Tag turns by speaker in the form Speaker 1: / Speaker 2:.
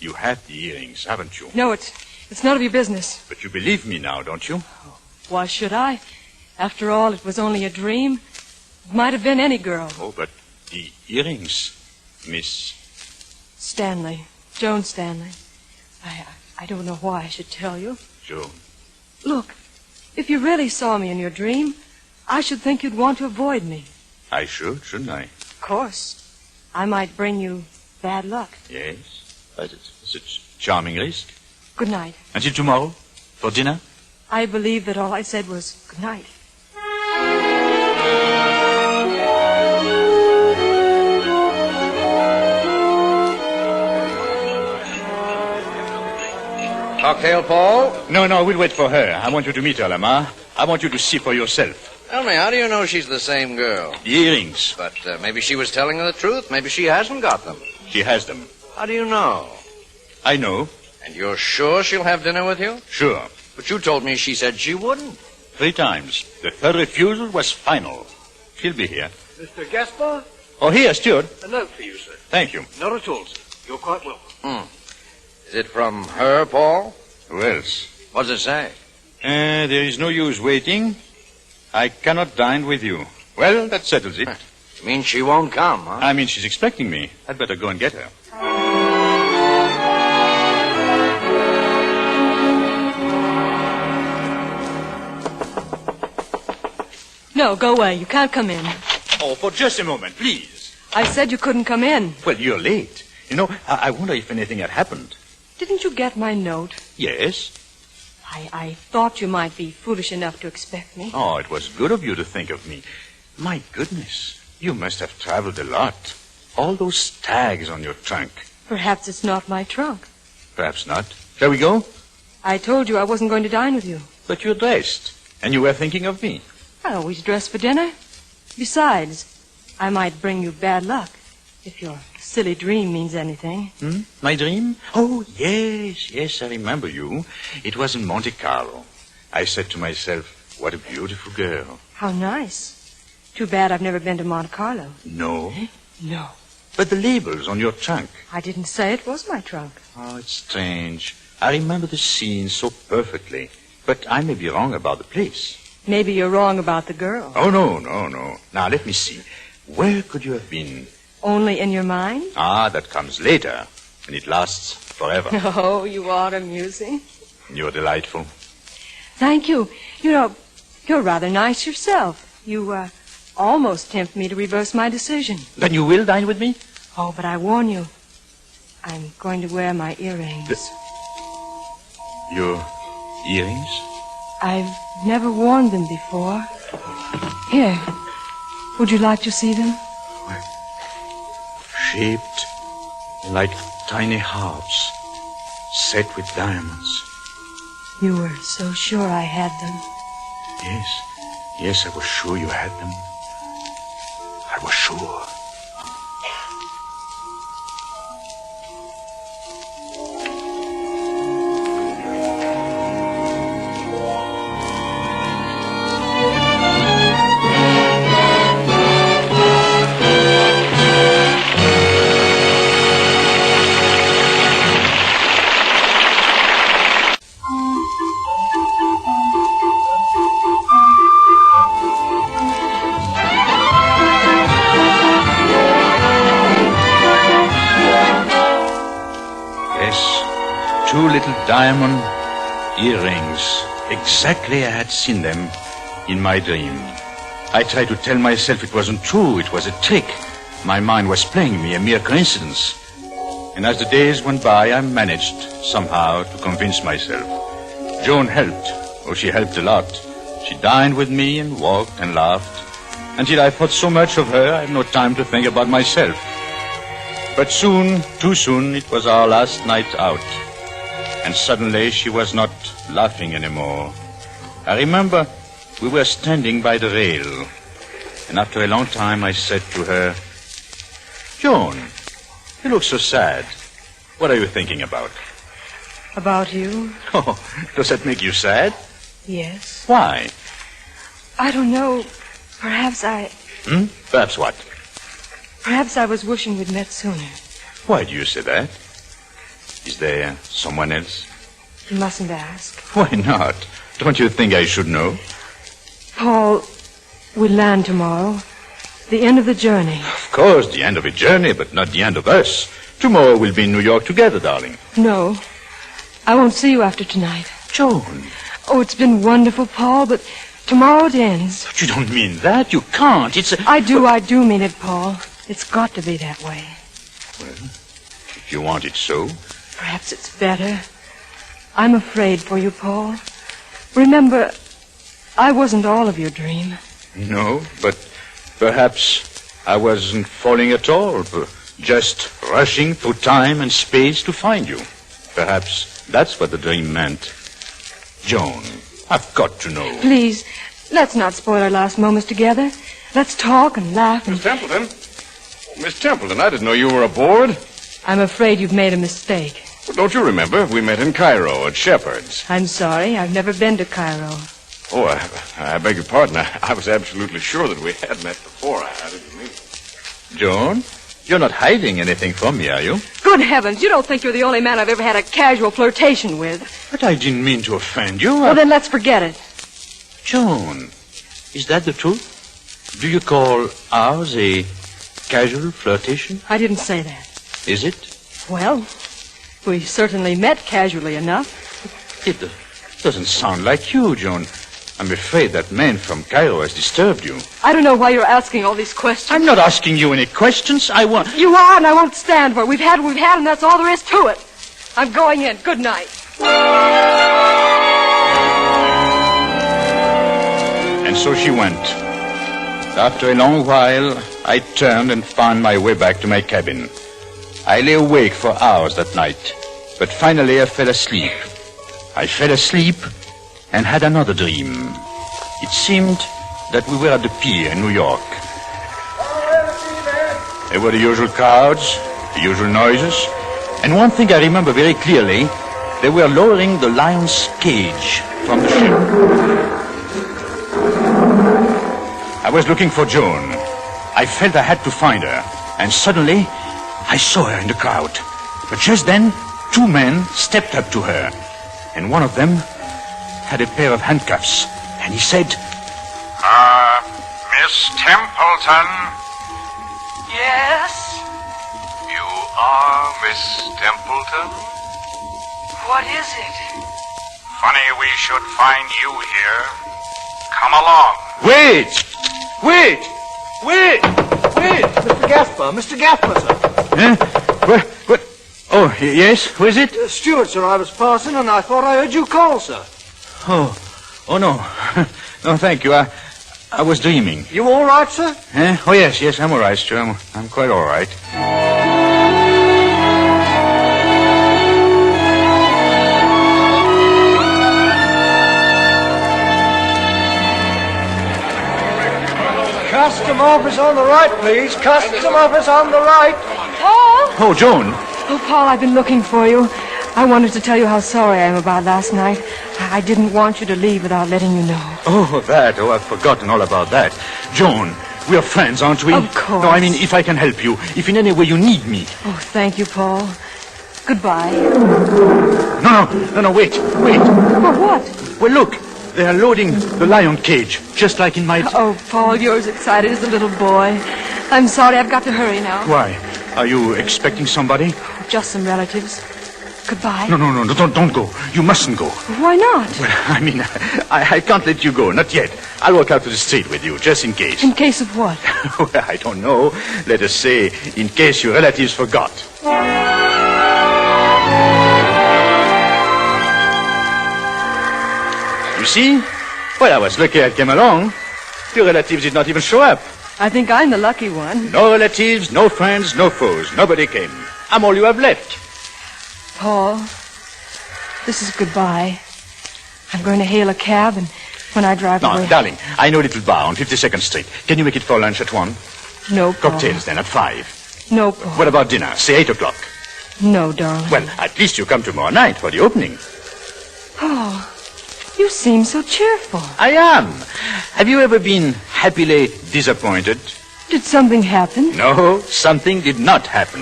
Speaker 1: You had the earrings, haven't you?
Speaker 2: No, it's none of your business.
Speaker 1: But you believe me now, don't you?
Speaker 2: Why should I? After all, it was only a dream. It might have been any girl.
Speaker 1: Oh, but the earrings, Miss...
Speaker 2: Stanley. Joan Stanley. I don't know why I should tell you.
Speaker 1: Joan.
Speaker 2: Look, if you really saw me in your dream, I should think you'd want to avoid me.
Speaker 1: I should, shouldn't I?
Speaker 2: Of course. I might bring you bad luck.
Speaker 1: Yes, but it's a charming risk.
Speaker 2: Good night.
Speaker 1: Until tomorrow, for dinner?
Speaker 2: I believe that all I said was good night.
Speaker 3: Cocktail, Paul?
Speaker 1: No, we'll wait for her. I want you to meet her, Lamar. I want you to see for yourself.
Speaker 3: Tell me, how do you know she's the same girl?
Speaker 1: The earrings.
Speaker 3: But maybe she was telling the truth. Maybe she hasn't got them.
Speaker 1: She has them.
Speaker 3: How do you know?
Speaker 1: I know.
Speaker 3: And you're sure she'll have dinner with you?
Speaker 1: Sure.
Speaker 3: But you told me she said she wouldn't.
Speaker 1: 3 times. The third refusal was final. She'll be here.
Speaker 4: Mr. Gaspar?
Speaker 1: Oh, here, steward.
Speaker 4: A note for you, sir.
Speaker 1: Thank you.
Speaker 4: Not at all, sir. You're quite welcome.
Speaker 3: Is it from her, Paul?
Speaker 1: Who else?
Speaker 3: What does it say?
Speaker 1: There is no use waiting. I cannot dine with you. Well, that settles it.
Speaker 3: You mean she won't come, huh?
Speaker 1: I mean, she's expecting me. I'd better go and get her.
Speaker 2: No, go away. You can't come in.
Speaker 1: Oh, for just a moment, please.
Speaker 2: I said you couldn't come in.
Speaker 1: Well, you're late. You know, I wonder if anything had happened.
Speaker 2: Didn't you get my note?
Speaker 1: Yes.
Speaker 2: I thought you might be foolish enough to expect me.
Speaker 1: Oh, it was good of you to think of me. My goodness, you must have traveled a lot. All those tags on your trunk.
Speaker 2: Perhaps it's not my trunk.
Speaker 1: Perhaps not. Shall we go?
Speaker 2: I told you I wasn't going to dine with you.
Speaker 1: But you're dressed, and you were thinking of me.
Speaker 2: I always dress for dinner. Besides, I might bring you bad luck, if your silly dream means anything.
Speaker 1: My dream? Oh, yes, I remember you. It was in Monte Carlo. I said to myself, what a beautiful girl.
Speaker 2: How nice. Too bad I've never been to Monte Carlo.
Speaker 1: No?
Speaker 2: No.
Speaker 1: But the labels on your trunk.
Speaker 2: I didn't say it was my trunk.
Speaker 1: Oh, it's strange. I remember the scene so perfectly. But I may be wrong about the place.
Speaker 2: Maybe you're wrong about the girl.
Speaker 1: Oh, no. Now, let me see. Where could you have been?
Speaker 2: Only in your mind?
Speaker 1: Ah, that comes later. And it lasts forever.
Speaker 2: Oh, you are amusing.
Speaker 1: You're delightful.
Speaker 2: Thank you. You know, you're rather nice yourself. You, almost tempt me to reverse my decision.
Speaker 1: Then you will dine with me?
Speaker 2: Oh, but I warn you, I'm going to wear my earrings.
Speaker 1: Your earrings?
Speaker 2: I've never worn them before. Here, would you like to see them?
Speaker 1: Shaped like tiny hearts, set with diamonds.
Speaker 2: You were so sure I had them.
Speaker 1: Yes, I was sure you had them. I was sure. Two little diamond earrings. Exactly I had seen them in my dream. I tried to tell myself it wasn't true, it was a trick. My mind was playing me, a mere coincidence. And as the days went by, I managed somehow to convince myself. Joan helped. Oh, she helped a lot. She dined with me and walked and laughed. Until I thought so much of her, I had no time to think about myself. But soon, too soon, it was our last night out. And suddenly she was not laughing anymore. I remember we were standing by the rail. And after a long time I said to her, Joan, you look so sad. What are you thinking about?
Speaker 2: About you?
Speaker 1: Oh, does that make you sad?
Speaker 2: Yes.
Speaker 1: Why?
Speaker 2: I don't know. Perhaps I...
Speaker 1: Perhaps what?
Speaker 2: Perhaps I was wishing we'd met sooner.
Speaker 1: Why do you say that? Is there someone else?
Speaker 2: You mustn't ask.
Speaker 1: Why not? Don't you think I should know?
Speaker 2: Paul, we land tomorrow. The end of the journey.
Speaker 1: Of course, the end of a journey, but not the end of us. Tomorrow we'll be in New York together, darling.
Speaker 2: No, I won't see you after tonight.
Speaker 1: Joan.
Speaker 2: Oh, it's been wonderful, Paul, but tomorrow it ends.
Speaker 1: But you don't mean that. You can't. It's a...
Speaker 2: I do mean it, Paul. It's got to be that way.
Speaker 1: Well, if you want it so.
Speaker 2: Perhaps it's better. I'm afraid for you, Paul. Remember, I wasn't all of your dream.
Speaker 1: No, but perhaps I wasn't falling at all, but just rushing through time and space to find you. Perhaps that's what the dream meant. Joan, I've got to know.
Speaker 2: Please, let's not spoil our last moments together. Let's talk and laugh and...
Speaker 5: Miss Templeton? Miss Templeton, I didn't know you were aboard.
Speaker 2: I'm afraid you've made a mistake.
Speaker 5: Well, don't you remember? We met in Cairo at Shepherd's.
Speaker 2: I'm sorry, I've never been to Cairo.
Speaker 5: Oh, I beg your pardon. I was absolutely sure that we had met before. I didn't mean it.
Speaker 1: Joan, you're not hiding anything from me, are you?
Speaker 2: Good heavens, you don't think you're the only man I've ever had a casual flirtation with.
Speaker 1: But I didn't mean to offend you.
Speaker 2: Well, then let's forget it.
Speaker 1: Joan, is that the truth? Do you call ours a casual flirtation?
Speaker 2: I didn't say that.
Speaker 1: Is it?
Speaker 2: Well, we certainly met casually enough.
Speaker 1: It doesn't sound like you, Joan. I'm afraid that man from Cairo has disturbed you.
Speaker 2: I don't know why you're asking all these questions.
Speaker 1: I'm not asking you any questions. I want...
Speaker 2: You are, and I won't stand for it. We've had, and that's all there is to it. I'm going in. Good night.
Speaker 1: And so she went. After a long while, I turned and found my way back to my cabin. I lay awake for hours that night, but finally I fell asleep. I fell asleep and had another dream. It seemed that we were at the pier in New York. There were the usual crowds, the usual noises, and one thing I remember very clearly, they were lowering the lion's cage from the ship. I was looking for Joan. I felt I had to find her, and suddenly I saw her in the crowd. But just then, two men stepped up to her, and one of them had a pair of handcuffs, and he said,
Speaker 6: Miss Templeton?
Speaker 2: Yes?
Speaker 6: You are Miss Templeton?
Speaker 2: What is it?
Speaker 6: Funny we should find you here. Come along.
Speaker 1: Wait! Wait! Wait! Wait!
Speaker 4: Mr. Gaspar, Mr. Gaspar, sir.
Speaker 1: Huh? What? Oh, yes? Who is it?
Speaker 4: Stuart, sir, I was passing and I thought I heard you call, sir.
Speaker 1: Oh, no. No, thank you. I was dreaming.
Speaker 4: You all right, sir?
Speaker 1: Oh, yes, I'm all right, Stu. I'm quite all right.
Speaker 4: Custom office on the right, please. Custom office on the right.
Speaker 2: Paul?
Speaker 1: Oh, Joan.
Speaker 2: Oh, Paul, I've been looking for you. I wanted to tell you how sorry I am about last night. I didn't want you to leave without letting you know.
Speaker 1: Oh, that. Oh, I've forgotten all about that. Joan, we're friends, aren't we?
Speaker 2: Of course.
Speaker 1: No, I mean, if I can help you, if in any way you need me.
Speaker 2: Oh, thank you, Paul. Goodbye.
Speaker 1: No, wait.
Speaker 2: For what?
Speaker 1: Well, look, they are loading the lion cage, just like in my...
Speaker 2: Oh, Paul, you're as excited as a little boy. I'm sorry, I've got to hurry now.
Speaker 1: Why? Are you expecting somebody?
Speaker 2: Just some relatives. Goodbye.
Speaker 1: No, don't go. You mustn't go.
Speaker 2: Why not?
Speaker 1: Well, I mean, I can't let you go, not yet. I'll walk out to the street with you, just in case.
Speaker 2: In case of what?
Speaker 1: Well, I don't know. Let us say, in case your relatives forgot. You see? Well, I was lucky I came along. Your relatives did not even show up.
Speaker 2: I think I'm the lucky one.
Speaker 1: No relatives, no friends, no foes. Nobody came. I'm all you have left.
Speaker 2: Paul, this is goodbye. I'm going to hail a cab, and when I drive away...
Speaker 1: No, darling, I know a little bar on 52nd Street. Can you make it for lunch at 1?
Speaker 2: No, Paul.
Speaker 1: Cocktails then at 5.
Speaker 2: No, Paul.
Speaker 1: What about dinner? Say 8 o'clock.
Speaker 2: No, darling.
Speaker 1: Well, at least you come tomorrow night for the opening.
Speaker 2: Paul, you seem so cheerful.
Speaker 1: I am. Have you ever been happily disappointed?
Speaker 2: Did something happen?
Speaker 1: No, something did not happen.